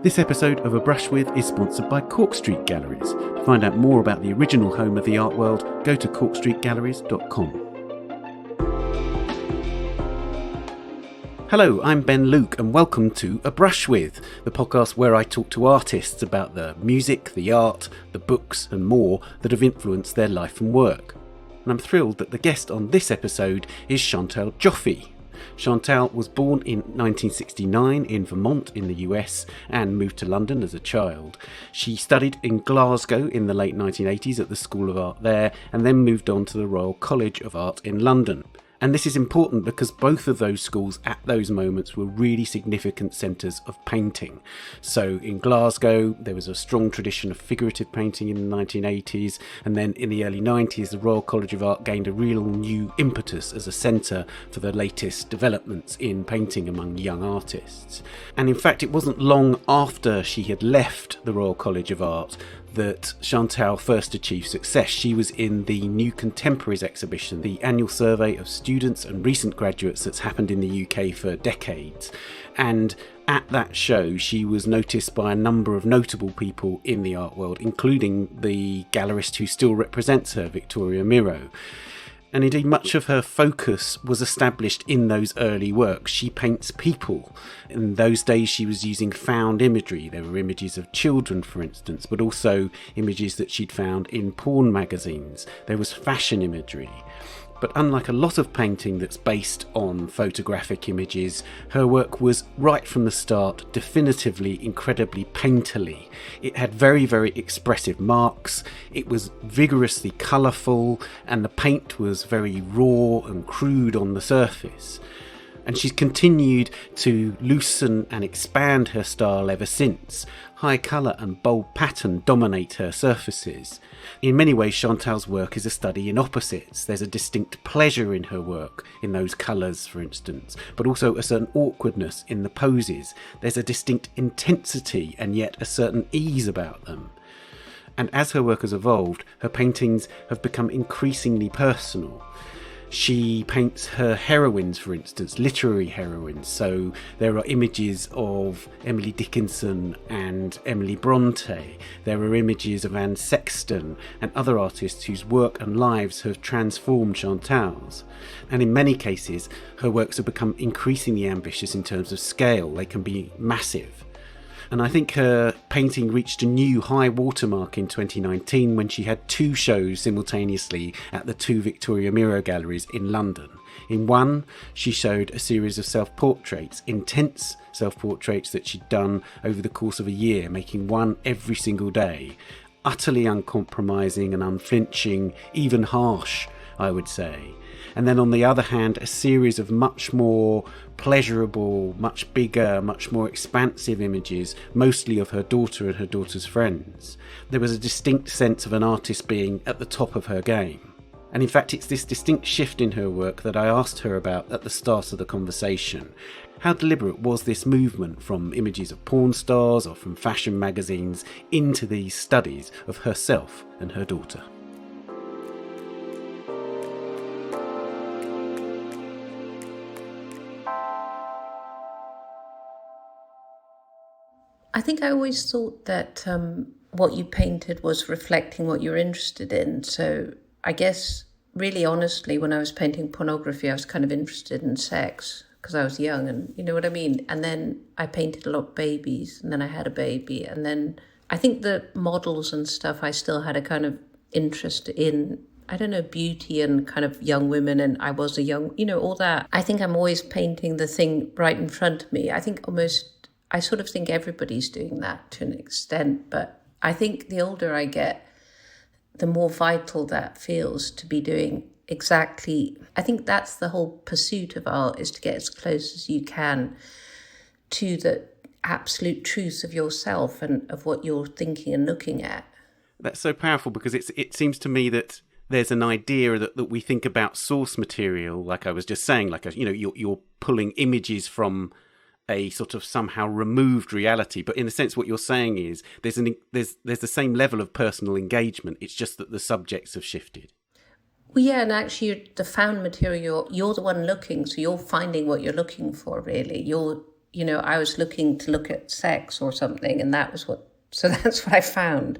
This episode of A Brush With is sponsored by Cork Street Galleries. To find out more about the original home of the art world, go to corkstreetgalleries.com. Hello, I'm Ben Luke and welcome to A Brush With, the podcast where I talk to artists about the music, the art, the books and more that have influenced their life and work. And I'm thrilled that the guest on this episode is Chantal Joffe. Chantal was born in 1969 in Vermont in the US and moved to London as a child. She studied in Glasgow in the late 1980s at the School of Art there and then moved on to the Royal College of Art in London. And this is important because both of those schools at those moments were really significant centres of painting. So in Glasgow, there was a strong tradition of figurative painting in the 1980s. And then in the early 90s, the Royal College of Art gained a real new impetus as a centre for the latest developments in painting among young artists. And in fact, it wasn't long after she had left the Royal College of Art that Chantal first achieved success. She was in the New Contemporaries exhibition, the annual survey of students and recent graduates that's happened in the UK for decades. And at that show, she was noticed by a number of notable people in the art world, including the gallerist who still represents her, Victoria Miro. And indeed, much of her focus was established in those early works. She paints people. In those days, she was using found imagery. There were images of children, for instance, but also images that she'd found in porn magazines. There was fashion imagery. But unlike a lot of painting that's based on photographic images, her work was right from the start definitively incredibly painterly. It had very, very expressive marks, it was vigorously colourful, and the paint was very raw and crude on the surface. And she's continued to loosen and expand her style ever since. High colour and bold pattern dominate her surfaces. In many ways, Chantal's work is a study in opposites. There's a distinct pleasure in her work, in those colours, for instance, but also a certain awkwardness in the poses. There's a distinct intensity and yet a certain ease about them. And as her work has evolved, her paintings have become increasingly personal. She paints her heroines, for instance, literary heroines. So there are images of Emily Dickinson and Emily Bronte. There are images of Anne Sexton and other artists whose work and lives have transformed Chantal's. And in many cases, her works have become increasingly ambitious in terms of scale. They can be massive. And I think her painting reached a new high watermark in 2019 when she had two shows simultaneously at the two Victoria Miro galleries in London. In one, she showed a series of self-portraits, intense self-portraits that she'd done over the course of a year, making one every single day. Utterly uncompromising and unflinching, even harsh, I would say. And then on the other hand, a series of much more pleasurable, much bigger, much more expansive images, mostly of her daughter and her daughter's friends. There was a distinct sense of an artist being at the top of her game. And in fact, it's this distinct shift in her work that I asked her about at the start of the conversation. How deliberate was this movement from images of porn stars or from fashion magazines into these studies of herself and her daughter? I think I always thought that what you painted was reflecting what you're interested in. So I guess, really honestly, when I was painting pornography, I was kind of interested in sex because I was young and you know what I mean? And then I painted a lot of babies and then I had a baby. And then I think the models and stuff, I still had a kind of interest in, I don't know, beauty and kind of young women. And I was a young, all that. I think I'm always painting the thing right in front of me. I sort of think everybody's doing that to an extent, but I think the older I get, the more vital that feels to be doing exactly. I think that's the whole pursuit of art, is to get as close as you can to the absolute truth of yourself and of what you're thinking and looking at. That's so powerful because it seems to me that there's an idea that we think about source material, like I was just saying, like, you're pulling images from a sort of somehow removed reality, but in a sense what you're saying is there's the same level of personal engagement, it's just that the subjects have shifted. Well, yeah, and actually the found material, you're the one looking, so you're finding what you're looking for, really. You're I was looking to look at sex or something, and that's what I found.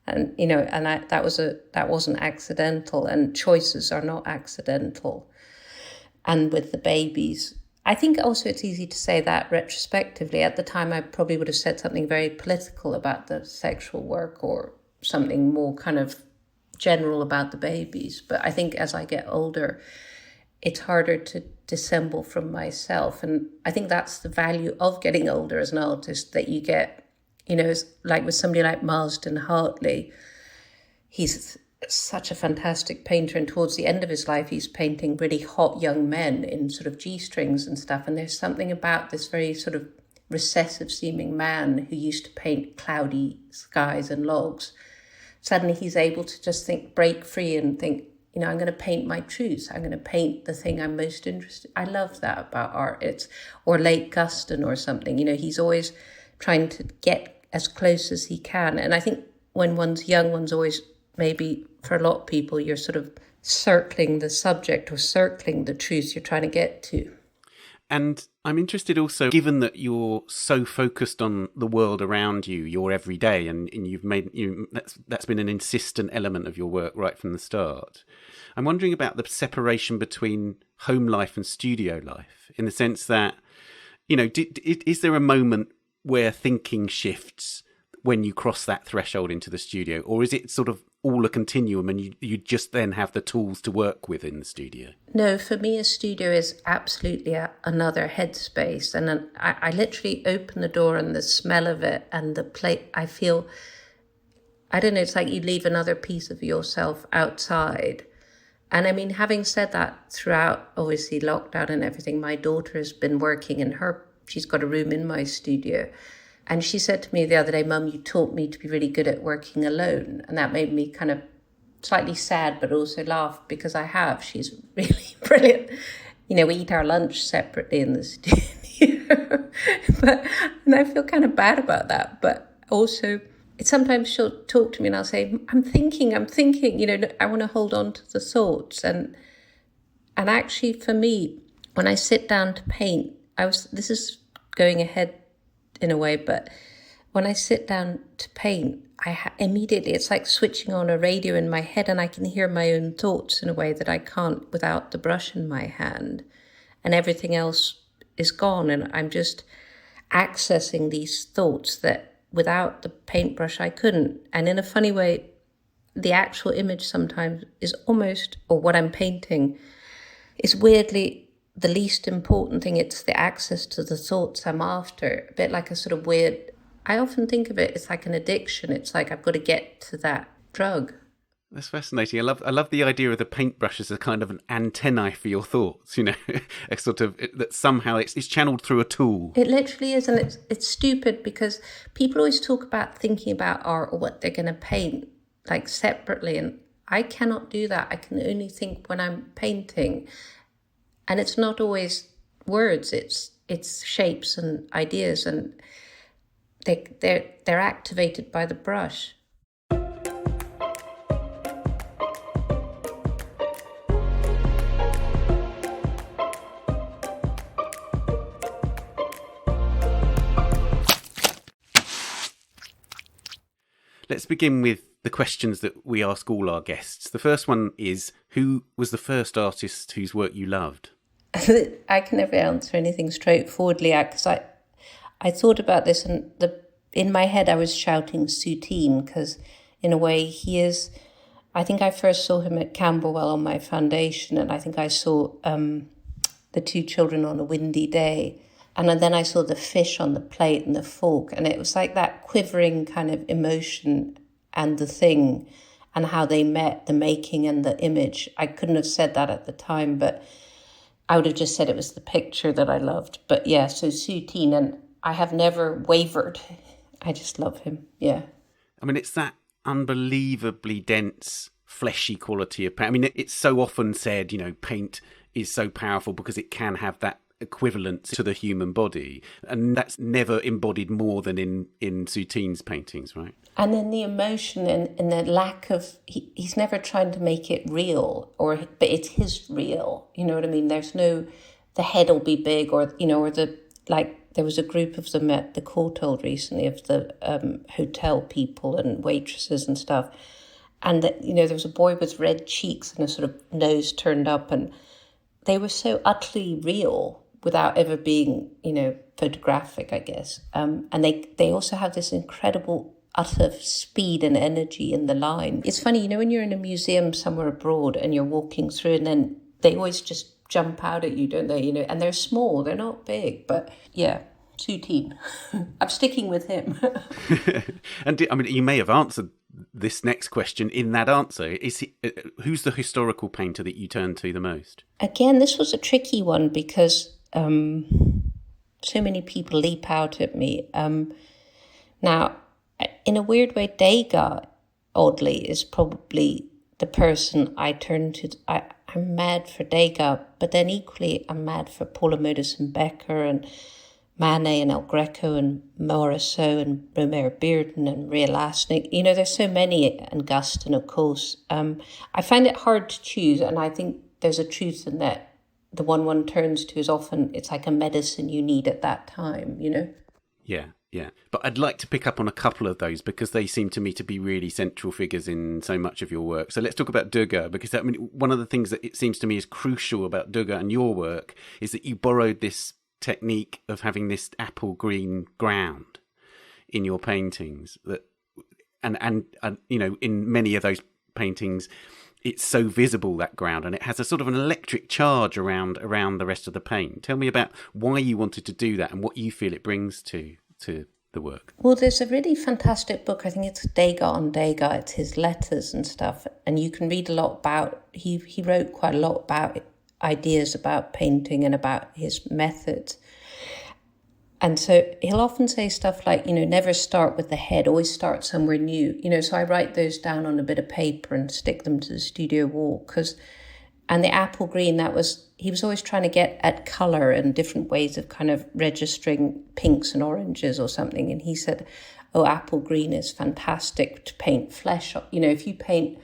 And, that wasn't accidental, and choices are not accidental. And with the babies, I think also it's easy to say that retrospectively. At the time, I probably would have said something very political about the sexual work or something more kind of general about the babies. But I think as I get older, it's harder to dissemble from myself. And I think that's the value of getting older as an artist, that you get, like with somebody like Marsden Hartley, he's such a fantastic painter, and towards the end of his life he's painting really hot young men in sort of G-strings and stuff, and there's something about this very sort of recessive seeming man who used to paint cloudy skies and logs. Suddenly he's able to break free and think, I'm going to paint my truth. I'm going to paint the thing I'm most interested in. I love that about art. Or Lake Guston or something, he's always trying to get as close as he can. And I think when one's young, one's always, maybe for a lot of people, you're sort of circling the subject or circling the truth you're trying to get to. And I'm interested also, given that you're so focused on the world around you, your everyday, and you've made that's been an insistent element of your work right from the start. I'm wondering about the separation between home life and studio life, in the sense that, is there a moment where thinking shifts when you cross that threshold into the studio, or is it sort of all a continuum and you just then have the tools to work with in the studio? No, for me, a studio is absolutely another headspace. And I literally open the door, and the smell of it and the plate, I feel, I don't know, it's like you leave another piece of yourself outside. And I mean, having said that, throughout, obviously, lockdown and everything, my daughter has been working she's got a room in my studio. And she said to me the other day, "Mum, you taught me to be really good at working alone." And that made me kind of slightly sad, but also laugh, because I have. She's really brilliant. We eat our lunch separately in the studio. And I feel kind of bad about that. But also, sometimes she'll talk to me and I'll say, I'm thinking, I want to hold on to the thoughts. And actually, for me, when I sit down to paint, this is going ahead in a way, but when I sit down to paint, immediately, it's like switching on a radio in my head, and I can hear my own thoughts in a way that I can't without the brush in my hand, and everything else is gone, and I'm just accessing these thoughts that without the paintbrush I couldn't. And in a funny way, the actual image sometimes is almost, or what I'm painting, is weirdly the least important thing. It's the access to the thoughts I'm after, a bit like a sort of weird, I often think of it, it's like an addiction. It's like I've got to get to that drug. That's fascinating. I love the idea of the paintbrush as a kind of an antennae for your thoughts, a sort of, that somehow it's channeled through a tool. It literally is, and it's stupid, because people always talk about thinking about art or what they're going to paint, like separately, and I cannot do that. I can only think when I'm painting. And it's not always words, it's shapes and ideas, and they're activated by the brush. Let's begin with the questions that we ask all our guests. The first one is, who was the first artist whose work you loved? I can never answer anything straightforwardly, because I thought about this, and in my head I was shouting Soutine, because in a way he is, I think I first saw him at Camberwell on my foundation, and I think I saw The Two Children on a Windy Day, and then I saw the fish on the plate and the fork, and it was like that quivering kind of emotion and the thing, and how they met, the making and the image. I couldn't have said that at the time, but I would have just said it was the picture that I loved. But yeah, so Soutine, and I have never wavered. I just love him, yeah. I mean, it's that unbelievably dense, fleshy quality of paint. I mean, it's so often said, paint is so powerful because it can have that equivalent to the human body. And that's never embodied more than in Soutine's paintings, right? And then the emotion and the lack of, he's never trying to make it real, but it's his real, you know what I mean? There's no, the head will be big, or, or the like there was a group of them at the Courtauld recently of the hotel people and waitresses and stuff. And, there was a boy with red cheeks and a sort of nose turned up, and they were so utterly real without ever being, photographic, I guess. And they also have this incredible utter speed and energy in the line. It's funny, when you're in a museum somewhere abroad and you're walking through, and then they always just jump out at you, don't they? And they're small, they're not big, but yeah, Soutine. I'm sticking with him. And you may have answered this next question in that answer. Who's the historical painter that you turn to the most? Again, this was a tricky one because so many people leap out at me. Now, in a weird way, Degas, oddly, is probably the person I turn to. I'm mad for Degas, but then equally I'm mad for Paula Modersohn-Becker and Manet and El Greco and Morisot and Romero Bearden and Ria Lassnig. There's so many, and Guston, of course. I find it hard to choose, and I think there's a truth in that. The one turns to is often, it's like a medicine you need at that time, Yeah. But I'd like to pick up on a couple of those because they seem to me to be really central figures in so much of your work. So let's talk about Degas, because one of the things that it seems to me is crucial about Degas and your work is that you borrowed this technique of having this apple green ground in your paintings, that and in many of those paintings it's so visible, that ground, and it has a sort of an electric charge around the rest of the paint. Tell me about why you wanted to do that and what you feel it brings to the work. Well, there's a really fantastic book, I think it's Degas on Degas, it's his letters and stuff, and you can read a lot about, he wrote quite a lot about ideas about painting and about his methods. And so he'll often say stuff like, never start with the head, always start somewhere new. So I write those down on a bit of paper and stick them to the studio wall. And the apple green, he was always trying to get at colour and different ways of kind of registering pinks and oranges or something. And he said, apple green is fantastic to paint flesh. If you paint,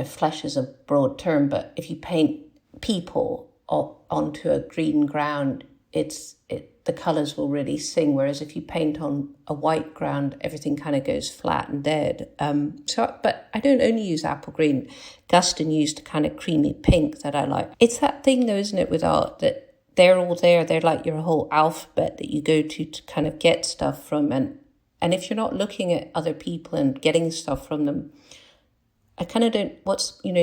flesh is a broad term, but if you paint people onto a green ground, the colours will really sing. Whereas if you paint on a white ground, everything kind of goes flat and dead. But I don't only use apple green. Guston used a kind of creamy pink that I like. It's that thing though, isn't it, with art, that they're all there. They're like your whole alphabet that you go to kind of get stuff from. And if you're not looking at other people and getting stuff from them, I kind of don't,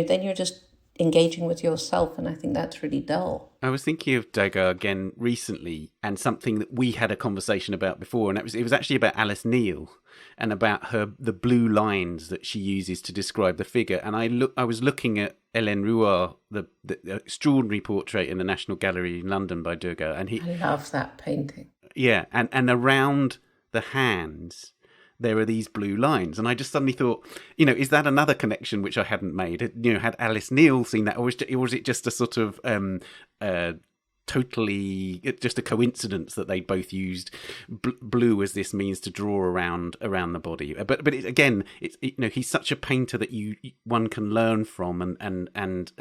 then you're just engaging with yourself, and I think that's really dull. I was thinking of Degas again recently, and something that we had a conversation about before, and it was actually about Alice Neal and about the blue lines that she uses to describe the figure. And I was looking at Hélène Rouard, the extraordinary portrait in the National Gallery in London by Degas, and I love that painting. Yeah, and around the hands there are these blue lines. And I just suddenly thought, is that another connection which I hadn't made? Had Alice Neal seen that, or was it just a sort of totally just a coincidence that they both used blue as this means to draw around the body? But again, he's such a painter that one can learn from, and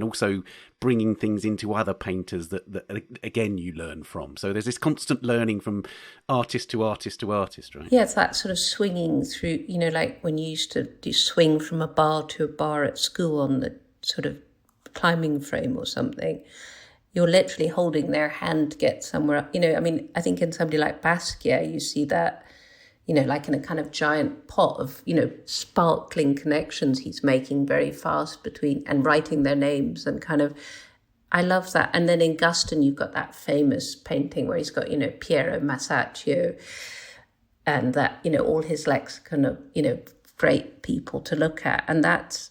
also bringing things into other painters that again you learn from. So there's this constant learning from artist to artist to artist, right? Yeah, it's that sort of swinging through, like when you used to swing from a bar to a bar at school on the sort of climbing frame or something. You're literally holding their hand to get somewhere. I think in somebody like Basquiat, you see that, like in a kind of giant pot of, sparkling connections he's making very fast between, and writing their names and kind of, I love that. And then in Guston, you've got that famous painting where he's got, Piero Masaccio and that, all his lexicon of, great people to look at. And that's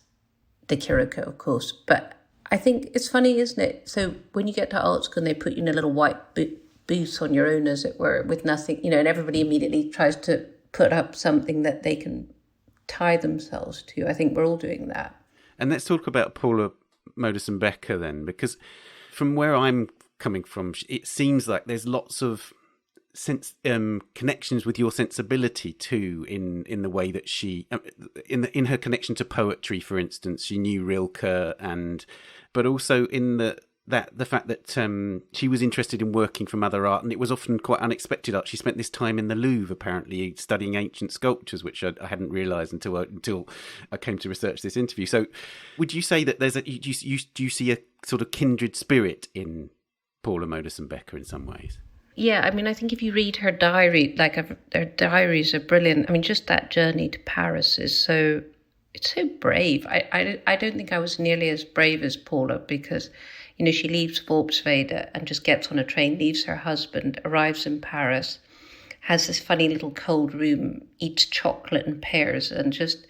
De Chirico, of course. But I think it's funny, isn't it? So when you get to art school and they put you in a little white booth on your own, as it were, with nothing, and everybody immediately tries to put up something that they can tie themselves to. I think we're all doing that. And let's talk about Paula Modersohn-Becker then, because from where I'm coming from, it seems like there's lots of connections with your sensibility too, in the way that she, in her connection to poetry, for instance. She knew Rilke, but also in the that the fact that she was interested in working from other art, and it was often quite unexpected art. She spent this time in the Louvre, apparently, studying ancient sculptures, which I hadn't realised until I came to research this interview. So would you say that do you see a sort of kindred spirit in Paula Modersohn-Becker in some ways? Yeah, I mean, I think if you read her diary, like her diaries are brilliant. I mean, just that journey to Paris is it's so brave. I don't think I was nearly as brave as Paula, because, you know, she leaves Volkswagen and just gets on a train, leaves her husband, arrives in Paris, has this funny little cold room, eats chocolate and pears, and just,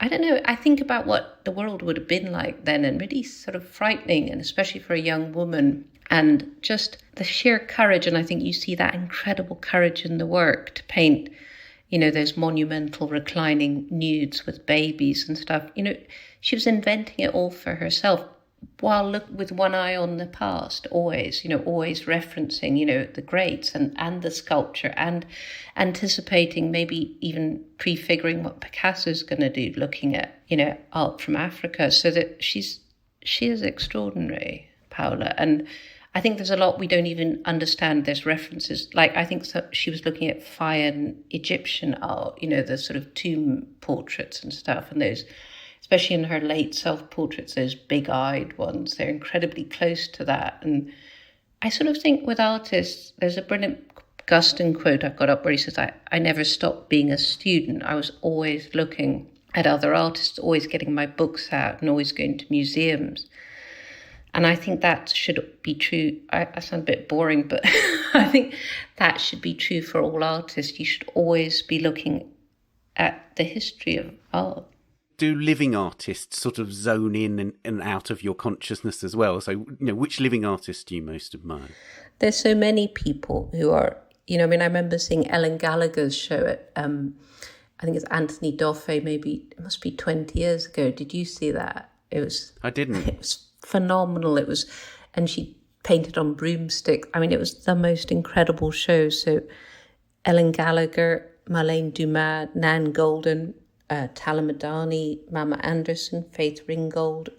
I don't know, I think about what the world would have been like then, and really sort of frightening, and especially for a young woman. And just the sheer courage, and I think you see that incredible courage in the work to paint, you know, those monumental reclining nudes with babies and stuff. You know, she was inventing it all for herself, while with one eye on the past, always referencing, you know, the greats and the sculpture, and anticipating, maybe even prefiguring what Picasso's going to do, looking at, you know, art from Africa. So that she is extraordinary, Paula. And I think there's a lot we don't even understand. There's references, like I think she was looking at Mayan Egyptian art, you know, the sort of tomb portraits and stuff, and those, especially in her late self-portraits, those big-eyed ones, they're incredibly close to that. And I sort of think with artists, there's a brilliant Guston quote I've got up where he says, I never stopped being a student. I was always looking at other artists, always getting my books out and always going to museums. And I think that should be true. I sound a bit boring, but I think that should be true for all artists. You should always be looking at the history of art. Do living artists sort of zone in and out of your consciousness as well? So, you know, which living artists do you most admire? There's so many people who are, you know, I mean, I remember seeing Ellen Gallagher's show at, I think it's Anthony Joffe, maybe, it must be 20 years ago. Did you see that? I didn't. It was phenomenal. And she painted on broomsticks. I mean, it was the most incredible show. So Ellen Gallagher, Marlene Dumas, Nan Golden, Tala Madani, Mama Anderson, Faith Ringgold,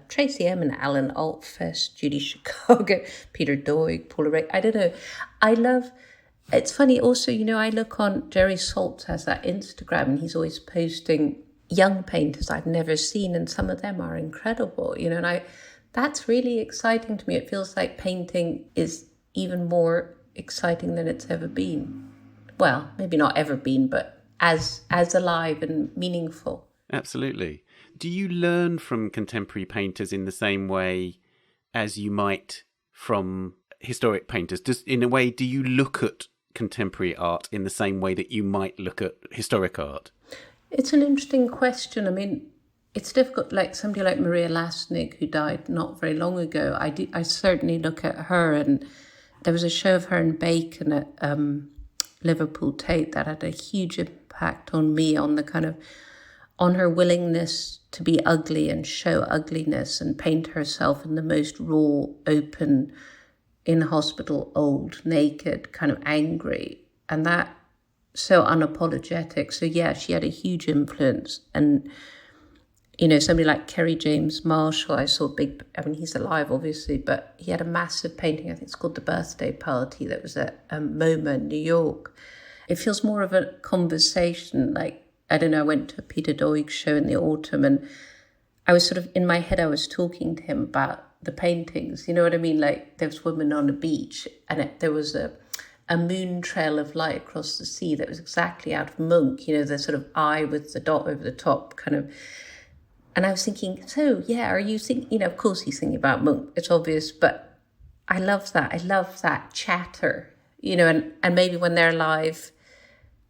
Tracy Emin, Alan Altfest, Judy Chicago, Peter Doig, Paula Ray. I don't know. It's funny also, you know, I look on, Jerry Saltz has that Instagram, and he's always posting young painters I've never seen, and some of them are incredible, you know, and that's really exciting to me. It feels like painting is even more exciting than it's ever been. Well, maybe not ever been, but as alive and meaningful. Absolutely. Do you learn from contemporary painters in the same way as you might from historic painters? In a way, do you look at contemporary art in the same way that you might look at historic art? It's an interesting question. I mean, it's difficult, like somebody like Maria Lassnig, who died not very long ago. I certainly look at her, and there was a show of her and Bacon at Liverpool Tate that had a huge impact on me, on the kind of, on her willingness to be ugly and show ugliness and paint herself in the most raw, open, in hospital, old, naked, kind of angry, and that so unapologetic. So yeah, she had a huge influence. And you know, somebody like Kerry James Marshall, I saw he's alive, obviously, but he had a massive painting, I think it's called The Birthday Party, that was at MoMA in New York. It feels more of a conversation, like, I don't know, I went to a Peter Doig show in the autumn, and I was sort of, in my head, I was talking to him about the paintings, you know what I mean? Like, there was women on a beach, and there was a moon trail of light across the sea that was exactly out of Munch, you know, the sort of eye with the dot over the top, kind of. And I was thinking, so, yeah, are you thinking, you know, of course he's thinking about Munch, it's obvious, but I love that. I love that chatter, you know, and maybe when they're live,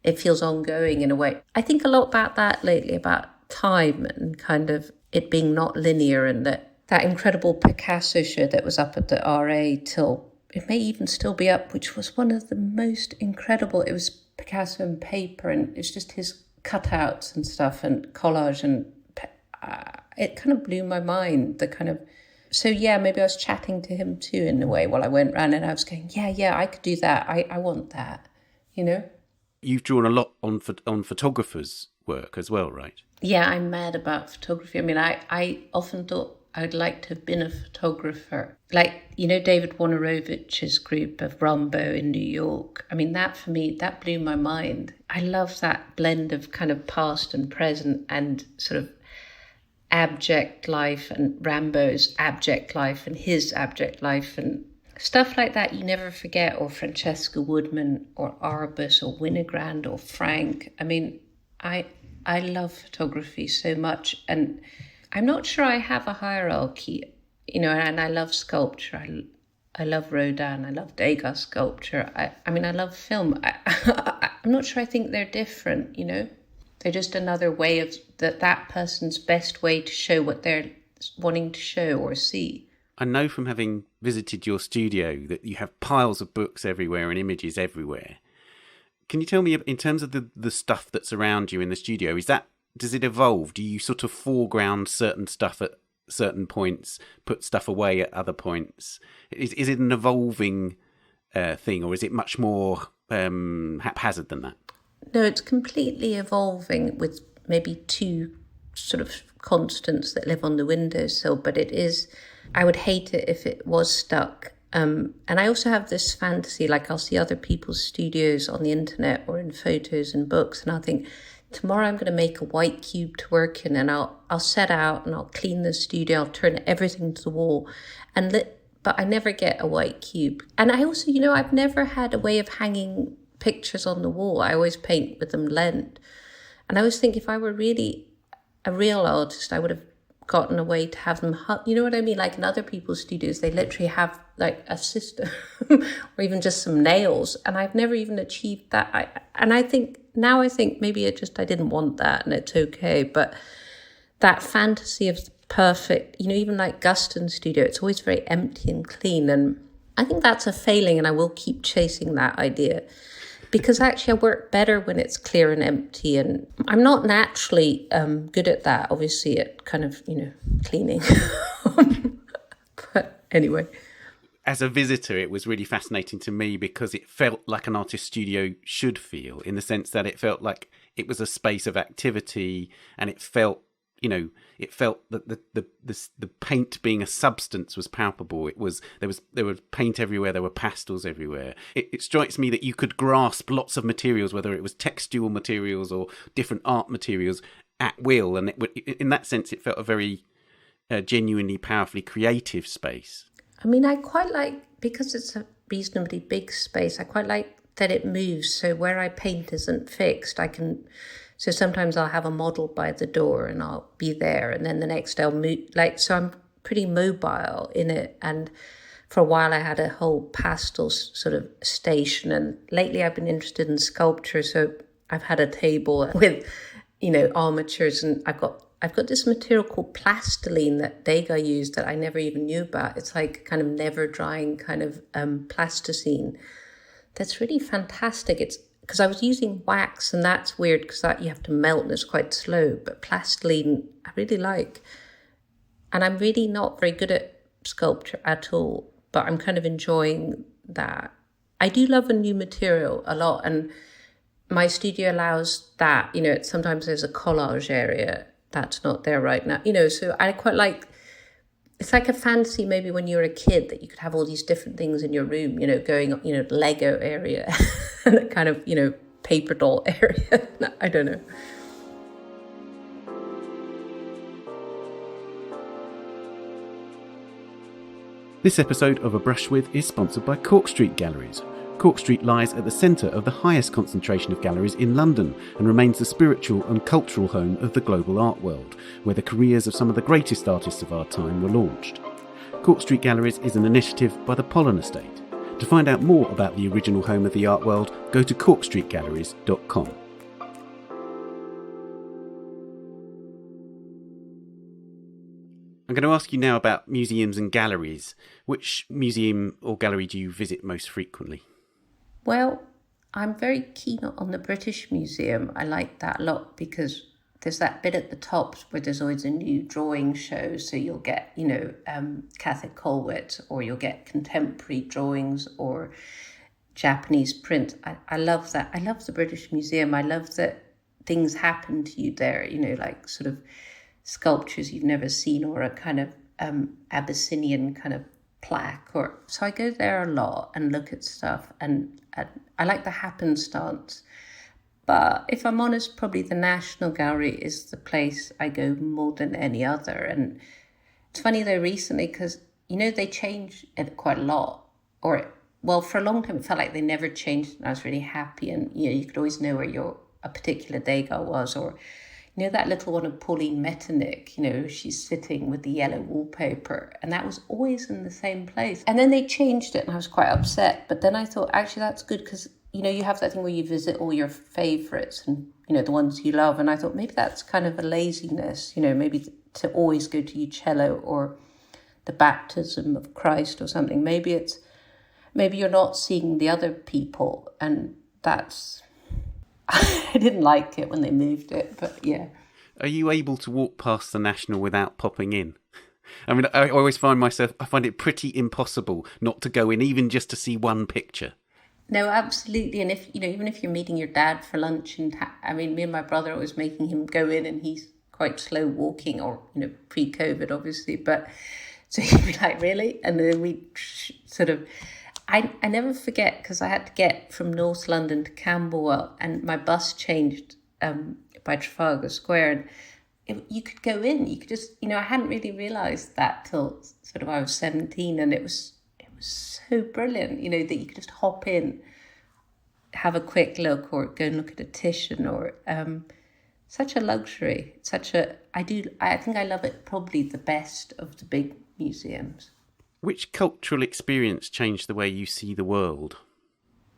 it feels ongoing in a way. I think a lot about that lately, about time and kind of it being not linear, and that incredible Picasso show that was up at the RA till, it may even still be up, which was one of the most incredible. It was Picasso and paper, and it's just his cutouts and stuff and collage, and it kind of blew my mind, the kind of, so yeah, maybe I was chatting to him too in a way while I went round, and I was going, yeah, I could do that. I want that, you know? You've drawn a lot on photographers' work as well, right? Yeah, I'm mad about photography. I mean, I often thought I'd like to have been a photographer. Like, David Wojnarowicz's group of Rumbo in New York. I mean, that for me, that blew my mind. I love that blend of kind of past and present and sort of abject life and Rambo's abject life and his abject life and stuff like that you never forget, or Francesca Woodman or Arbus or Winogrand or Frank. I mean, I love photography so much, and I'm not sure I have a hierarchy, and I love sculpture. I love Rodin. I love Degas sculpture. I mean, I love film. I'm not sure I think they're different, They're just another way of that person's best way to show what they're wanting to show or see. I know from having visited your studio that you have piles of books everywhere and images everywhere. Can you tell me, in terms of the stuff that's around you in the studio, does it evolve? Do you sort of foreground certain stuff at certain points, put stuff away at other points? Is it an evolving thing, or is it much more haphazard than that? No, it's completely evolving with maybe two sort of constants that live on the windowsill, but it is, I would hate it if it was stuck. And I also have this fantasy, like I'll see other people's studios on the internet or in photos and books, and I'll think, tomorrow I'm going to make a white cube to work in, and I'll set out and I'll clean the studio, I'll turn everything to the wall, but I never get a white cube. And I also, I've never had a way of hanging pictures on the wall. I always paint with them lent. And I always think if I were really a real artist, I would have gotten a way to have them, you know what I mean? Like in other people's studios, they literally have like a system or even just some nails. And I've never even achieved that. I think maybe I didn't want that, and it's okay. But that fantasy of the perfect, even like Guston's studio, it's always very empty and clean. And I think that's a failing, and I will keep chasing that idea. Because actually I work better when it's clear and empty, and I'm not naturally good at that, obviously, at kind of, cleaning. But anyway. As a visitor, it was really fascinating to me because it felt like an artist studio should feel, in the sense that it felt like it was a space of activity, and it felt that the paint being a substance was palpable. There was paint everywhere. There were pastels everywhere. It strikes me that you could grasp lots of materials, whether it was textual materials or different art materials, at will. And in that sense, it felt a very genuinely, powerfully creative space. I mean, I quite like, because it's a reasonably big space, I quite like that it moves. So where I paint isn't fixed. So sometimes I'll have a model by the door and I'll be there, and then the next day I'll move. So I'm pretty mobile in it. And for a while I had a whole pastel sort of station. And lately I've been interested in sculpture. So I've had a table with, armatures, and I've got this material called plastiline that Degas used that I never even knew about. It's like kind of never drying kind of plasticine. That's really fantastic. It's because I was using wax, and that's weird because you have to melt and it's quite slow. But plastiline, I really like. And I'm really not very good at sculpture at all, but I'm kind of enjoying that. I do love a new material a lot, and my studio allows that. Sometimes there's a collage area that's not there right now. So I quite like. It's like a fantasy maybe when you were a kid that you could have all these different things in your room, going, Lego area and a kind of, paper doll area. I don't know. This episode of A Brush With is sponsored by Cork Street Galleries. Cork Street lies at the centre of the highest concentration of galleries in London and remains the spiritual and cultural home of the global art world, where the careers of some of the greatest artists of our time were launched. Cork Street Galleries is an initiative by the Pollen Estate. To find out more about the original home of the art world, go to corkstreetgalleries.com. I'm going to ask you now about museums and galleries. Which museum or gallery do you visit most frequently? Well, I'm very keen on the British Museum. I like that a lot because there's that bit at the top where there's always a new drawing show. So you'll get, Cathy Colwett, or you'll get contemporary drawings or Japanese print. I love that. I love the British Museum. I love that things happen to you there, like sort of sculptures you've never seen, or a kind of Abyssinian kind of plaque. So I go there a lot and look at stuff, and I like the happenstance. But if I'm honest, probably the National Gallery is the place I go more than any other. And it's funny though, recently, because, they change it quite a lot. Well, for a long time, it felt like they never changed, and I was really happy. And, you could always know where a particular Degas was, or, that little one of Pauline Metternich, she's sitting with the yellow wallpaper, and that was always in the same place. And then they changed it, and I was quite upset. But then I thought, actually, that's good, because, you have that thing where you visit all your favourites and, the ones you love. And I thought maybe that's kind of a laziness, maybe to always go to Uccello or the Baptism of Christ or something. Maybe you're not seeing the other people, and that's... I didn't like it when they moved it, but yeah. Are you able to walk past the National without popping in? I mean, I always find it pretty impossible not to go in, even just to see one picture. No, absolutely. And if, even if you're meeting your dad for lunch, and me and my brother are always making him go in, and he's quite slow walking, or, pre-COVID, obviously. But so he'd be like, really? And then we sort of... I never forget, because I had to get from North London to Camberwell, and my bus changed by Trafalgar Square, and you could go in. You could just, I hadn't really realised that till sort of I was 17, and it was so brilliant, that you could just hop in, have a quick look, or go and look at a Titian, or such a luxury. I think I love it probably the best of the big museums. Which cultural experience changed the way you see the world?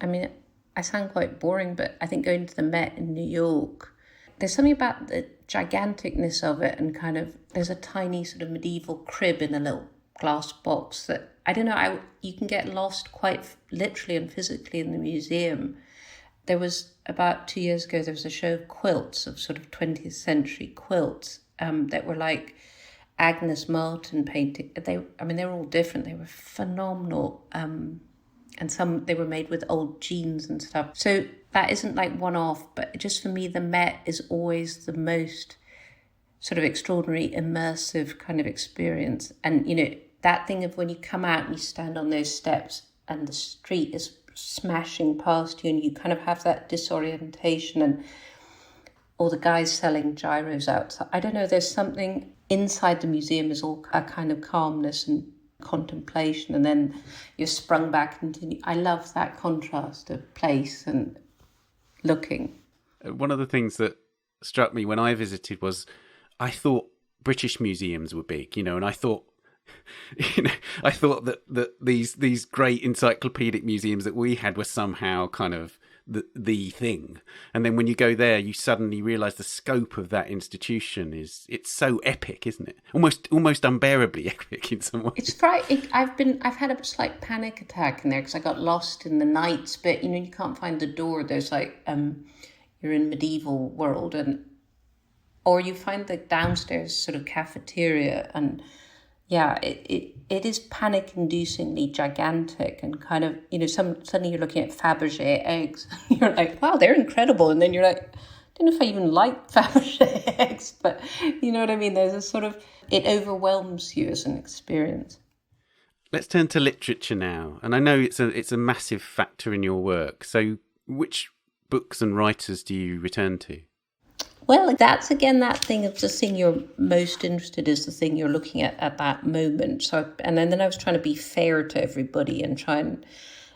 I sound quite boring, but I think going to the Met in New York, there's something about the giganticness of it, and kind of, there's a tiny sort of medieval crib in a little glass box that, I don't know, you can get lost quite literally and physically in the museum. There was, about 2 years ago, there was a show of quilts, of sort of 20th century quilts, that were like Agnes Martin painting. They were all different. They were phenomenal. And they were made with old jeans and stuff. So that isn't like one-off, but just for me, the Met is always the most sort of extraordinary, immersive kind of experience. And, that thing of when you come out and you stand on those steps and the street is smashing past you, and you kind of have that disorientation, and all the guys selling gyros outside. I don't know, there's something inside the museum is all a kind of calmness and contemplation, and then you're sprung back into... I love that contrast of place and looking. One of the things that struck me when I visited was I thought British museums were big, and I thought that these great encyclopedic museums that we had were somehow kind of the thing. And then when you go there, you suddenly realise the scope of that institution it's so epic, isn't it? Almost unbearably epic in some ways. It's frightening. I've had a slight panic attack in there because I got lost in the nights, but you can't find the door. There's like you're in medieval world, or you find the downstairs sort of cafeteria, and yeah, it is panic-inducingly gigantic, and kind of, suddenly you're looking at Fabergé eggs. You're like, wow, they're incredible. And then you're like, I don't know if I even like Fabergé eggs, but you know what I mean? There's a sort of, it overwhelms you as an experience. Let's turn to literature now. And I know it's a massive factor in your work. So which books and writers do you return to? Well, that's again that thing of the thing you're most interested is the thing you're looking at that moment. So, and then I was trying to be fair to everybody and try and,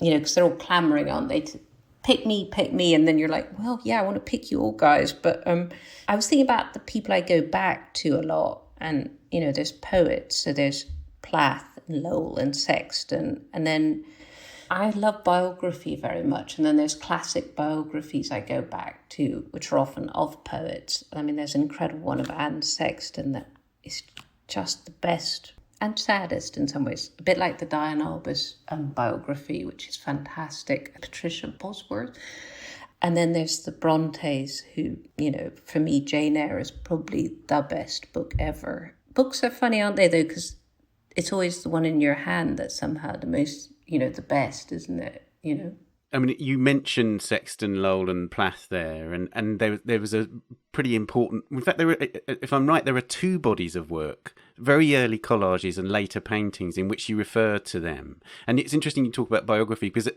because they're all clamoring, aren't they, to pick me. And then you're like, well, yeah, I want to pick you all guys. But I was thinking about the people I go back to a lot. And, there's poets. So there's Plath and Lowell and Sexton. And then I love biography very much. And then there's classic biographies I go back to, which are often of poets. There's an incredible one of Anne Sexton that is just the best and saddest in some ways. A bit like the Diane Arbus biography, which is fantastic. Patricia Bosworth. And then there's the Brontes, who, for me, Jane Eyre is probably the best book ever. Books are funny, aren't they, though? Because it's always the one in your hand that's somehow the most... the best, isn't it? You mentioned Sexton, Lowell and Plath there, and there was a pretty important... In fact, if I'm right, there are two bodies of work very early collages and later paintings in which you refer to them. And it's interesting you talk about biography, because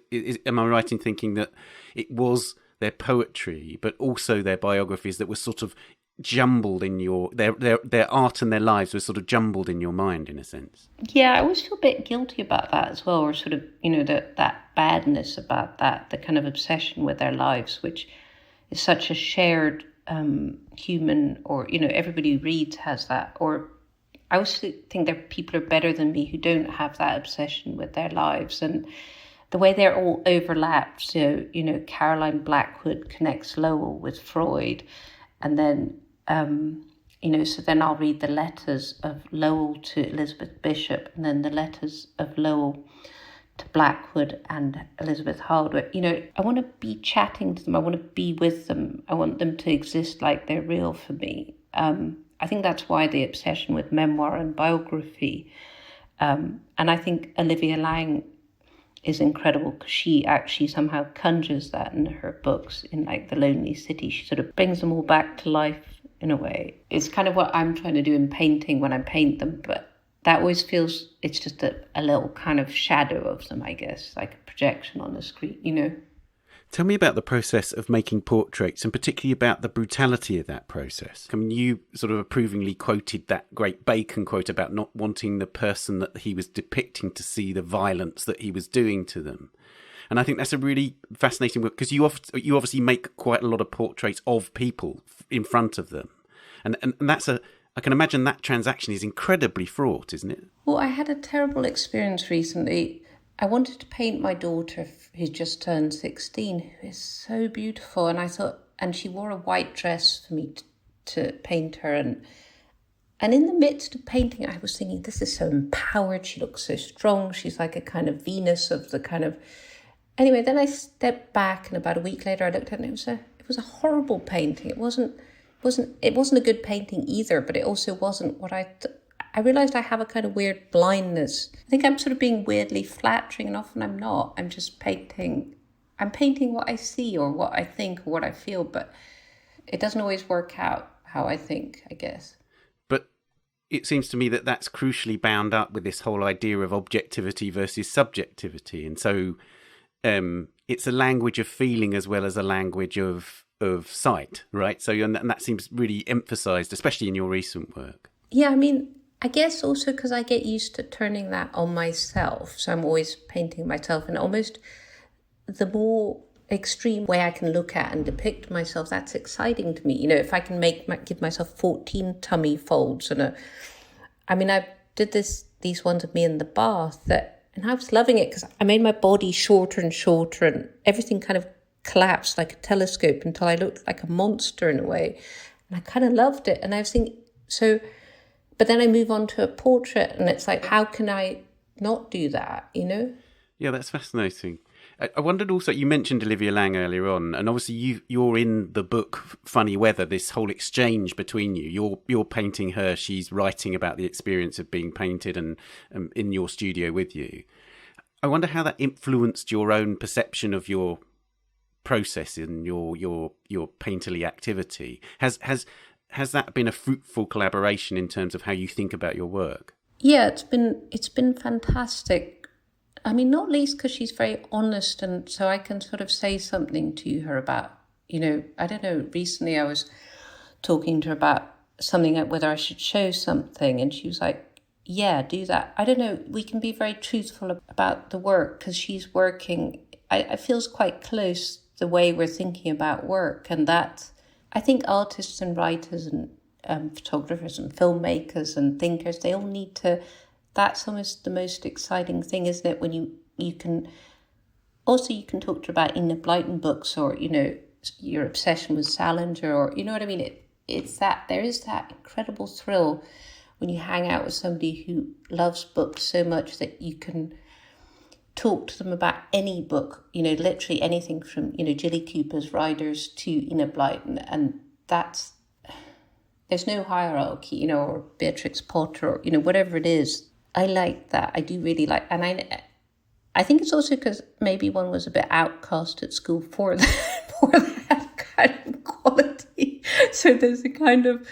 am I right in thinking that it was their poetry, but also their biographies that were sort of jumbled in their art and their lives were sort of jumbled in your mind, in a sense? Yeah, I always feel a bit guilty about that as well, or sort of, that badness about that, the kind of obsession with their lives, which is such a shared human, or, everybody who reads has that. Or I always think that people are better than me who don't have that obsession with their lives. And the way they're all overlapped. So, Caroline Blackwood connects Lowell with Freud. And then, so then I'll read the letters of Lowell to Elizabeth Bishop, and then the letters of Lowell to Blackwood and Elizabeth Hardwick. I want to be chatting to them. I want to be with them. I want them to exist like they're real for me. I think that's why the obsession with memoir and biography. And I think Olivia Lang is incredible, because she actually somehow conjures that in her books, in like The Lonely City. She sort of brings them all back to life in a way. It's kind of what I'm trying to do in painting when I paint them, but that always feels, it's just a little kind of shadow of them, I guess, like a projection on the screen, Tell me about the process of making portraits, and particularly about the brutality of that process. I mean, you sort of approvingly quoted that great Bacon quote about not wanting the person that he was depicting to see the violence that he was doing to them. And I think that's a really fascinating work, because you obviously make quite a lot of portraits of people in front of them. And that's I can imagine that transaction is incredibly fraught, isn't it? Well, I had a terrible experience recently. I wanted to paint my daughter, who's just turned 16, who is so beautiful. And I thought, and she wore a white dress for me to paint her. And in the midst of painting, I was thinking, this is so empowered. She looks so strong. She's like a kind of Venus of the kind of... Anyway, then I stepped back, and about a week later I looked at it, and it was a horrible painting. It wasn't a good painting either, but it also wasn't what I realised I have a kind of weird blindness. I think I'm sort of being weirdly flattering, and often I'm not. I'm just painting. I'm painting what I see or what I think or what I feel, but it doesn't always work out how I think, I guess. But it seems to me that that's crucially bound up with this whole idea of objectivity versus subjectivity. And so it's a language of feeling as well as a language of sight, right? So and that seems really emphasised, especially in your recent work. Yeah, I mean, I guess also because I get used to turning that on myself. So I'm always painting myself, and almost the more extreme way I can look at and depict myself, that's exciting to me. If I can give myself 14 tummy folds I did these ones of me in the bath and I was loving it because I made my body shorter and shorter, and everything kind of collapsed like a telescope until I looked like a monster in a way. And I kind of loved it. And I was thinking, but then I move on to a portrait, and it's like, how can I not do that, Yeah, that's fascinating. I wondered also, you mentioned Olivia Lang earlier on, and obviously you're in the book Funny Weather, this whole exchange between you. You're painting her, she's writing about the experience of being painted and in your studio with you. I wonder how that influenced your own perception of your process and your painterly activity. Has that been a fruitful collaboration in terms of how you think about your work? Yeah, it's been fantastic. I mean, not least because she's very honest, and so I can sort of say something to her about, I don't know, recently I was talking to her about something, whether I should show something, and she was like, yeah, do that. I don't know, we can be very truthful about the work because she's working, I feels quite close the way we're thinking about work, and that I think artists and writers and photographers and filmmakers and thinkers, they all need to, that's almost the most exciting thing, isn't it? When you can talk to her about Enid Blyton books, or, your obsession with Salinger, or, you know what I mean? It's that, there is that incredible thrill when you hang out with somebody who loves books so much that you can talk to them about any book, literally anything from, Jilly Cooper's Riders to Enid Blyton, and there's no hierarchy, or Beatrix Potter, or, whatever it is. I like that. I do really like, and I think it's also because maybe one was a bit outcast at school for that kind of quality. So there's a kind of,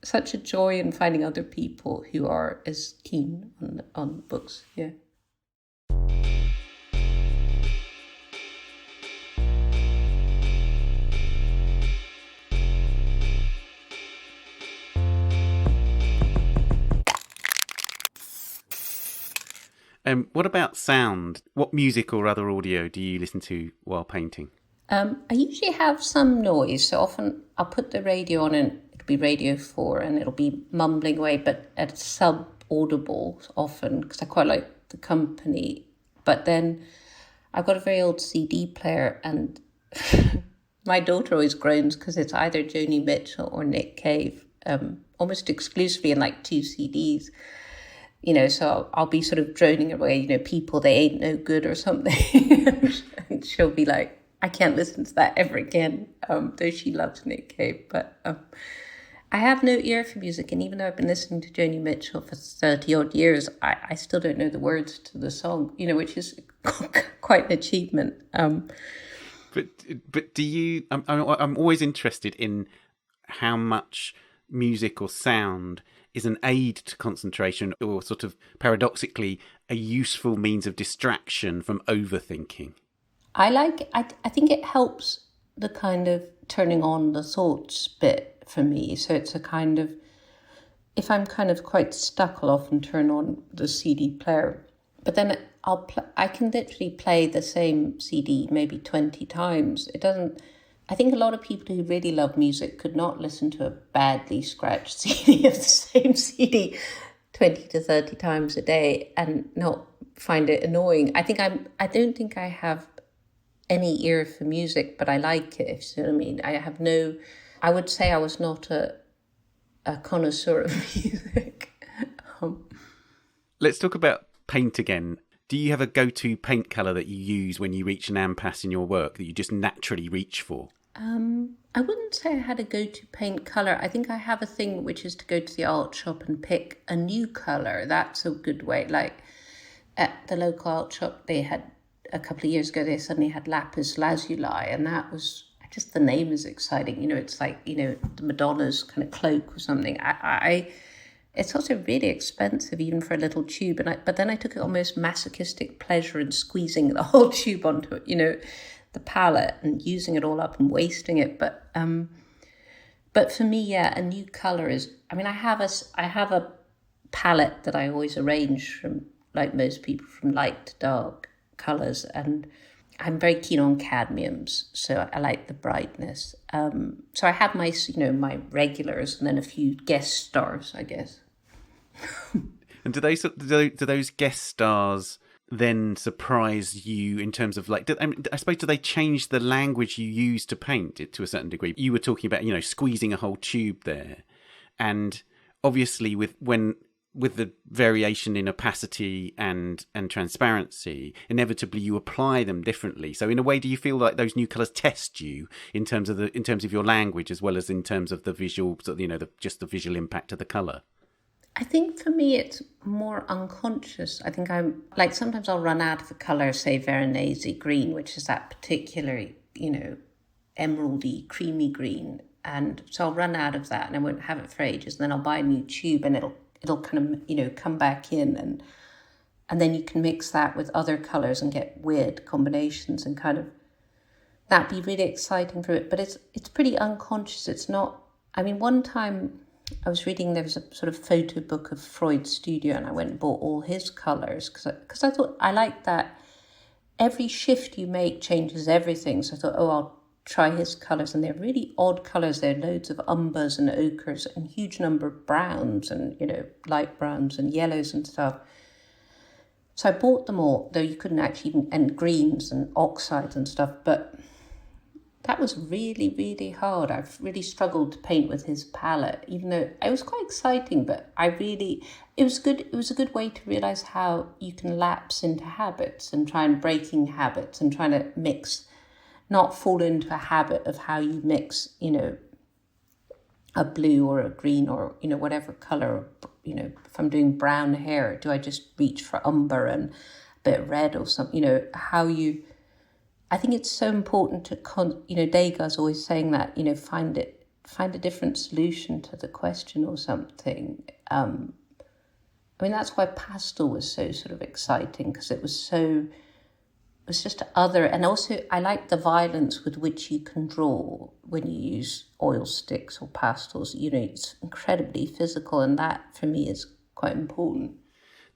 such a joy in finding other people who are as keen on books. Yeah. What about sound? What music or other audio do you listen to while painting? I usually have some noise, so often I'll put the radio on and it'll be Radio 4 and it'll be mumbling away, but at sub-audible often, because I quite like the company. But then I've got a very old CD player, and my daughter always groans because it's either Joni Mitchell or Nick Cave, almost exclusively in like 2 CDs. So I'll be sort of droning away, People, They Ain't No Good or something. And she'll be like, I can't listen to that ever again, though she loves Nick Cave. But I have no ear for music. And even though I've been listening to Joni Mitchell for 30 odd years, I still don't know the words to the song, which is quite an achievement. But do you, I'm always interested in how much music or sound is an aid to concentration, or sort of paradoxically a useful means of distraction from overthinking. I think it helps the kind of turning on the thoughts bit for me. So it's a kind of, if I'm kind of quite stuck, I'll often turn on the CD player. But then I can literally play the same CD maybe 20 times. I think a lot of people who really love music could not listen to a badly scratched CD of the same CD 20 to 30 times a day and not find it annoying. I don't think I have any ear for music, but I like it, if you know what I mean. I would say I was not a connoisseur of music. Let's talk about paint again. Do you have a go-to paint colour that you use when you reach an impasse in your work that you just naturally reach for? I wouldn't say I had a go-to paint colour. I think I have a thing which is to go to the art shop and pick a new colour. That's a good way. Like at the local art shop, they had a couple of years ago, they suddenly had lapis lazuli, and that was just, the name is exciting. It's like, the Madonna's kind of cloak or something. It's also really expensive, even for a little tube. But then I took almost masochistic pleasure in squeezing the whole tube onto it, the palette, and using it all up and wasting it. But for me, yeah, a new color is. I mean, I have a palette that I always arrange from, like most people, from light to dark colors, and I'm very keen on cadmiums, so I like the brightness. So I have my, my regulars and then a few guest stars, I guess. And do those guest stars then surprise you in terms of like? I suppose, do they change the language you use to paint it to a certain degree? You were talking about squeezing a whole tube there, and obviously with the variation in opacity and transparency, inevitably you apply them differently. So in a way, do you feel like those new colours test you in terms of your language as well as in terms of the visual, just the visual impact of the colour? I think for me it's more unconscious. I think I'm like, sometimes I'll run out of a colour, say Veronese green, which is that particular, emeraldy, creamy green, and so I'll run out of that and I won't have it for ages. And then I'll buy a new tube and it'll kind of, come back in, and then you can mix that with other colours and get weird combinations, and kind of, that'd be really exciting for it. But it's pretty unconscious. It's not, I mean, one time I was reading, there was a sort of photo book of Freud's studio, and I went and bought all his colours because I thought I liked that every shift you make changes everything. So I thought, I'll try his colours, and they're really odd colours. There are loads of umbers and ochres and huge number of browns and, light browns and yellows and stuff. So I bought them all, though you couldn't actually even, and greens and oxides and stuff, but that was really, really hard. I've really struggled to paint with his palette, even though it was quite exciting, but it was good. It was a good way to realise how you can lapse into habits and try and breaking habits and trying to mix, not fall into a habit of how you mix, a blue or a green or, whatever colour, if I'm doing brown hair, do I just reach for umber and a bit of red or something, I think it's so important to, Degas always saying that, find it, find a different solution to the question or something. That's why pastel was so sort of exciting, because it was just other. And also I like the violence with which you can draw when you use oil sticks or pastels. It's incredibly physical, and that for me is quite important.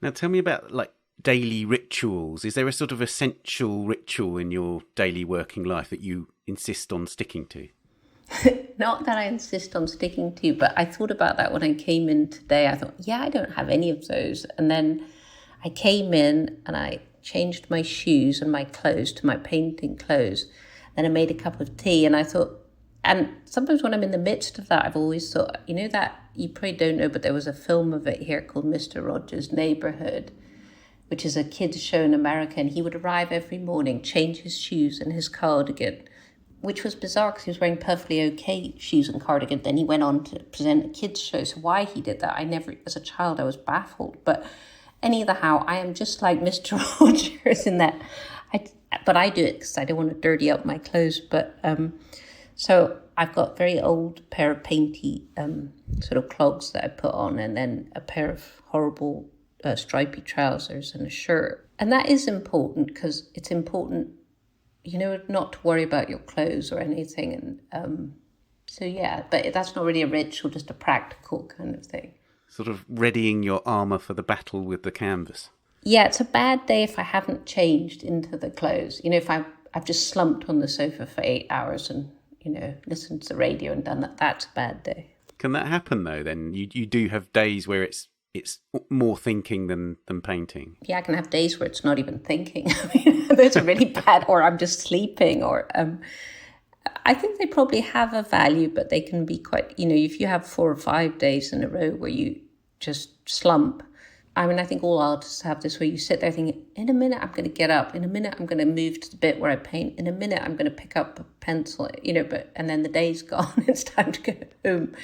Now tell me about like daily rituals. Is there a sort of essential ritual in your daily working life that you insist on sticking to? Not that I insist on sticking to, but I thought about that when I came in today. I thought, I don't have any of those. And then I came in and I changed my shoes and my clothes to my painting clothes. Then I made a cup of tea, and I thought, and sometimes when I'm in the midst of that, I've always thought, that you probably don't know, but there was a film of it here called Mr. Rogers' Neighborhood, which is a kids show in America. And he would arrive every morning, change his shoes and his cardigan, which was bizarre because he was wearing perfectly okay shoes and cardigan. Then he went on to present a kids show. So why he did that, as a child, I was baffled. But anyhow, I am just like Mr. Rogers in that. But I do it because I don't want to dirty up my clothes. But so I've got a very old pair of painty sort of clogs that I put on, and then a pair of horrible stripy trousers and a shirt. And that is important, because it's important, not to worry about your clothes or anything. And but that's not really a ritual, just a practical kind of thing. Sort of readying your armour for the battle with the canvas. Yeah, it's a bad day if I haven't changed into the clothes. If I've just slumped on the sofa for 8 hours and, listened to the radio and done that, that's a bad day. Can that happen though then? You do have days where it's more thinking than painting. Yeah, I can have days where it's not even thinking. Those are really bad, or I'm just sleeping, or I think they probably have a value, but they can be quite, if you have 4 or 5 days in a row where you just slump. I think all artists have this, where you sit there thinking, in a minute I'm going to get up, in a minute I'm going to move to the bit where I paint, in a minute I'm going to pick up a pencil, and then the day's gone, it's time to go home.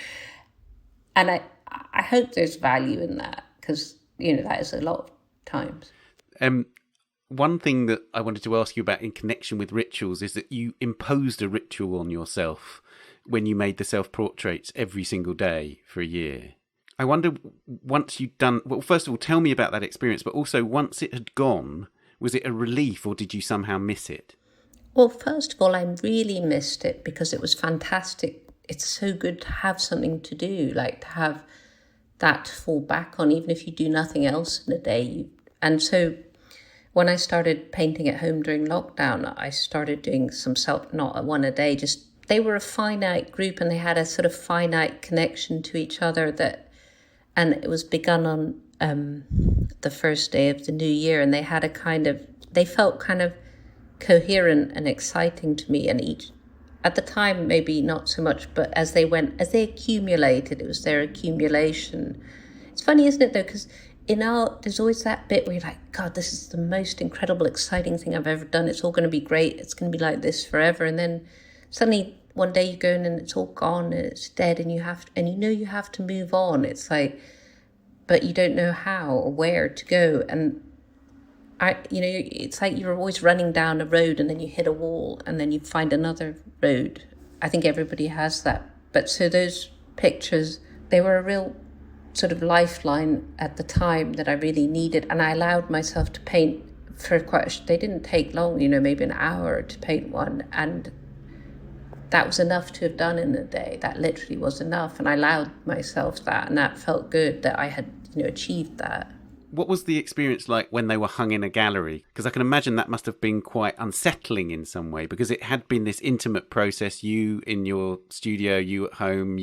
And I hope there's value in that, because, that is a lot of times. One thing that I wanted to ask you about in connection with rituals is that you imposed a ritual on yourself when you made the self-portraits every single day for a year. I wonder, once you'd done... Well, first of all, tell me about that experience, but also once it had gone, was it a relief or did you somehow miss it? Well, first of all, I really missed it because it was fantastic. It's so good to have something to do, like to have that to fall back on, even if you do nothing else in a day. And so when I started painting at home during lockdown, I started doing some not one a day, just they were a finite group and they had a sort of finite connection to each other and it was begun on the first day of the new year, and they felt kind of coherent and exciting to me, and each, at the time, maybe not so much, but as they accumulated, it was their accumulation. It's funny, isn't it, though, because in art, there's always that bit where you're like, God, this is the most incredible, exciting thing I've ever done. It's all going to be great. It's going to be like this forever. And then suddenly one day you go in and it's all gone and it's dead, and you have to move on. It's like, but you don't know how or where to go. And it's like you're always running down a road and then you hit a wall and then you find another road. I think everybody has that. But so those pictures, they were a real sort of lifeline at the time that I really needed. And I allowed myself to paint for they didn't take long, maybe an hour to paint one. And that was enough to have done in a day. That literally was enough. And I allowed myself that, and that felt good that I had, achieved that. What was the experience like when they were hung in a gallery? Because I can imagine that must have been quite unsettling in some way, because it had been this intimate process, you in your studio, you at home,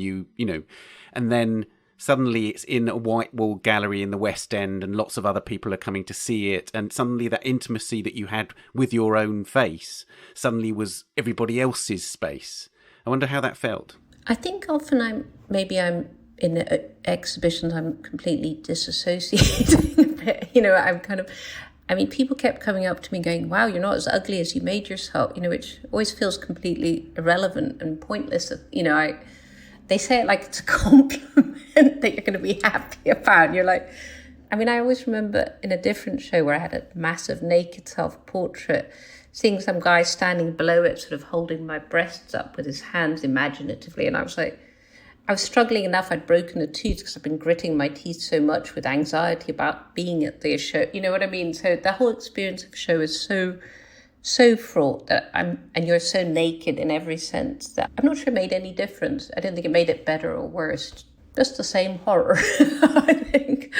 and then suddenly it's in a white wall gallery in the West End and lots of other people are coming to see it. And suddenly that intimacy that you had with your own face suddenly was everybody else's space. I wonder how that felt. I think often I'm in exhibitions, I'm completely disassociating a bit. People kept coming up to me going, wow, you're not as ugly as you made yourself, which always feels completely irrelevant and pointless. They say it like it's a compliment that you're going to be happy about. You're like, I always remember in a different show where I had a massive naked self-portrait, seeing some guy standing below it, sort of holding my breasts up with his hands imaginatively. And I was like, I was struggling enough. I'd broken a tooth because I've been gritting my teeth so much with anxiety about being at the show. You know what I mean? So the whole experience of a show is so fraught that and you're so naked in every sense that I'm not sure it made any difference. I don't think it made it better or worse. Just the same horror, I think.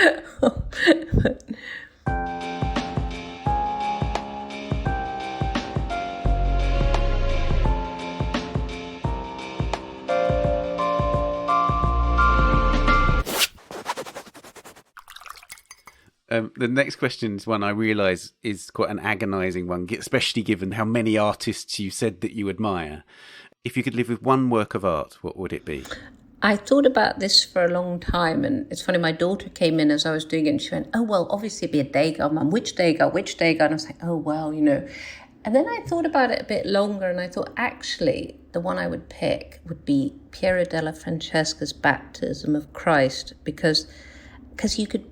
The next question is one I realise is quite an agonising one, especially given how many artists you said that you admire. If you could live with one work of art, what would it be? I thought about this for a long time, and it's funny, my daughter came in as I was doing it, and she went, oh, well, obviously it'd be a Degas, Mum. Which Degas? And I was like, oh, well, you know. And then I thought about it a bit longer, and I thought, actually, the one I would pick would be Piero della Francesca's Baptism of Christ, because you could,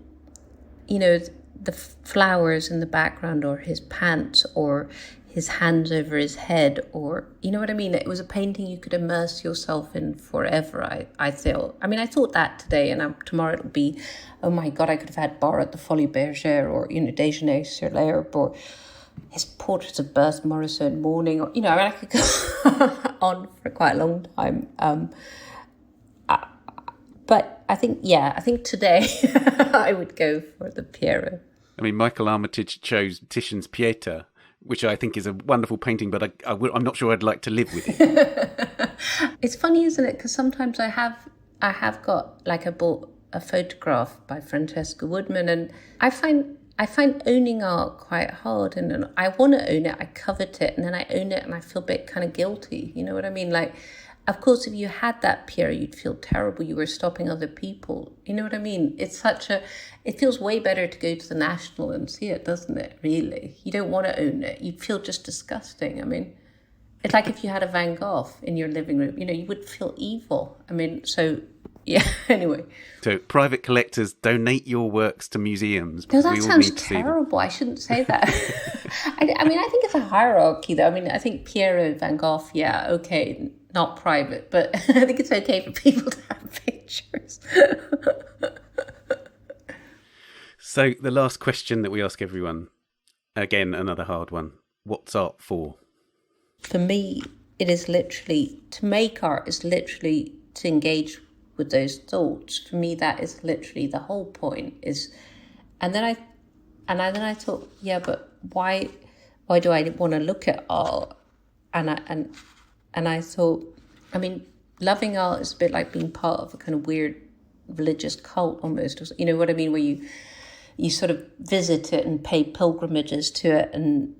you know, the flowers in the background, or his pants, or his hands over his head, or, you know what I mean? It was a painting you could immerse yourself in forever, I feel. I mean, I thought that today, and tomorrow it'll be, oh my God, I could have had Bar at the Folies Bergère, or, you know, Déjeuner sur l'herbe, or his portraits of birth, Morrison, mourning, or, you know, I mean, I could go on for quite a long time. But I think today I would go for the Piero. I mean, Michael Armitage chose Titian's Pieta, which I think is a wonderful painting, but I'm not sure I'd like to live with it. It's funny, isn't it? Because sometimes I have got, like, I bought a photograph by Francesca Woodman, and I find owning art quite hard, and I want to own it, I covet it, and then I own it and I feel a bit kind of guilty. You know what I mean? Like, of course, if you had that Piero, you'd feel terrible. You were stopping other people. You know what I mean? It feels way better to go to the National and see it, doesn't it? Really? You don't want to own it. You'd feel just disgusting. I mean, it's like if you had a Van Gogh in your living room, you know, you would feel evil. I mean, so, yeah, anyway. So private collectors, donate your works to museums. No, that sounds terrible. I shouldn't say that. I mean, I think it's a hierarchy, though. I mean, I think Piero, Van Gogh, yeah, okay, not private, but I think it's okay for people to have pictures. So the last question that we ask everyone, again, another hard one. What's art for? For me, it is literally, to make art is literally to engage with those thoughts. For me, that is literally the whole point. And then I thought, yeah, but why do I want to look at art? And I thought, I mean, loving art is a bit like being part of a kind of weird religious cult almost. You know what I mean? Where you sort of visit it and pay pilgrimages to it and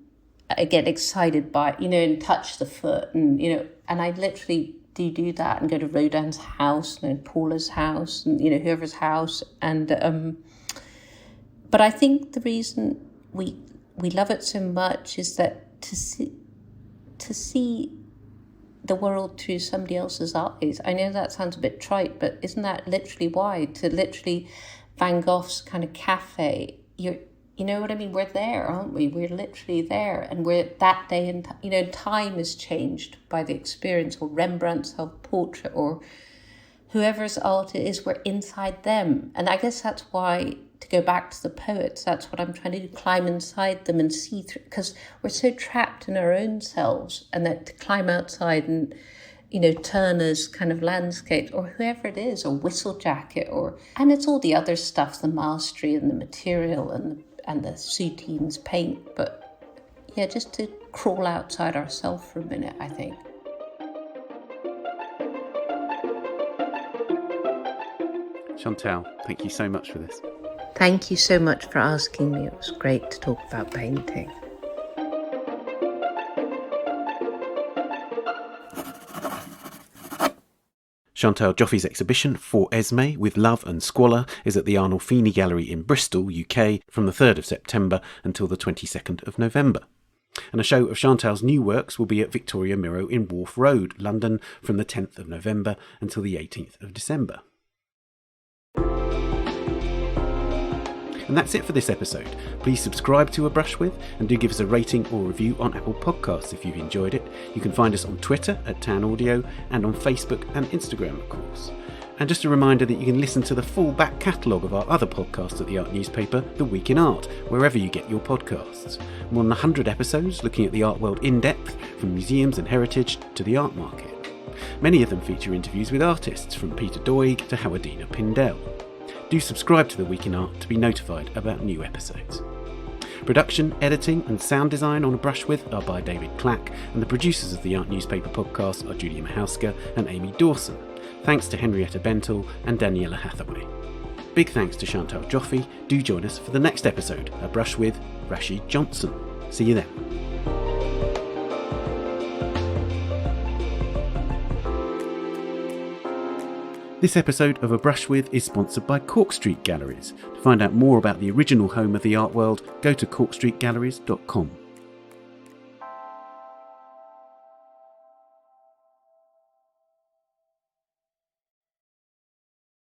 get excited by it, you know, and touch the foot. And, you know, and I literally do that and go to Rodin's house and Paula's house and, you know, whoever's house. And but I think the reason we love it so much is that to see the world through somebody else's eyes. I know that sounds a bit trite, but isn't that literally why? To literally Van Gogh's kind of cafe, you know what I mean? We're there, aren't we? We're literally there, and we're that day, and you know, time is changed by the experience. Or Rembrandt's self-portrait, or whoever's art it is, we're inside them. And I guess that's why, to go back to the poets, that's what I'm trying to do, climb inside them and see through, because we're so trapped in our own selves, and that to climb outside and, you know, Turner's kind of landscape, or whoever it is, or Whistlejacket, and it's all the other stuff, the mastery and the material and the Soutine's paint, but yeah, just to crawl outside ourselves for a minute, I think. Chantal, thank you so much for this. Thank you so much for asking me. It was great to talk about painting. Chantal Joffe's exhibition, For Esme, With Love and Squalor, is at the Arnolfini Gallery in Bristol, UK, from the 3rd of September until the 22nd of November. And a show of Chantal's new works will be at Victoria Miro in Wharf Road, London, from the 10th of November until the 18th of December. And that's it for this episode. Please subscribe to A Brush With and do give us a rating or review on Apple Podcasts if you've enjoyed it. You can find us on Twitter at Tan Audio and on Facebook and Instagram, of course. And just a reminder that you can listen to the full back catalogue of our other podcasts at the art newspaper, The Week in Art, wherever you get your podcasts. More than 100 episodes looking at the art world in depth, from museums and heritage to the art market. Many of them feature interviews with artists, from Peter Doig to Howardina Pindell. Do subscribe to The Week in Art to be notified about new episodes. Production, editing and sound design on A Brush With are by David Clack, and the producers of the Art Newspaper podcast are Julia Michalska and Amy Dawson. Thanks to Henrietta Bentel and Daniela Hathaway. Big thanks to Chantal Joffe. Do join us for the next episode, A Brush With Rashid Johnson. See you then. This episode of A Brush With is sponsored by Cork Street Galleries. To find out more about the original home of the art world, go to corkstreetgalleries.com.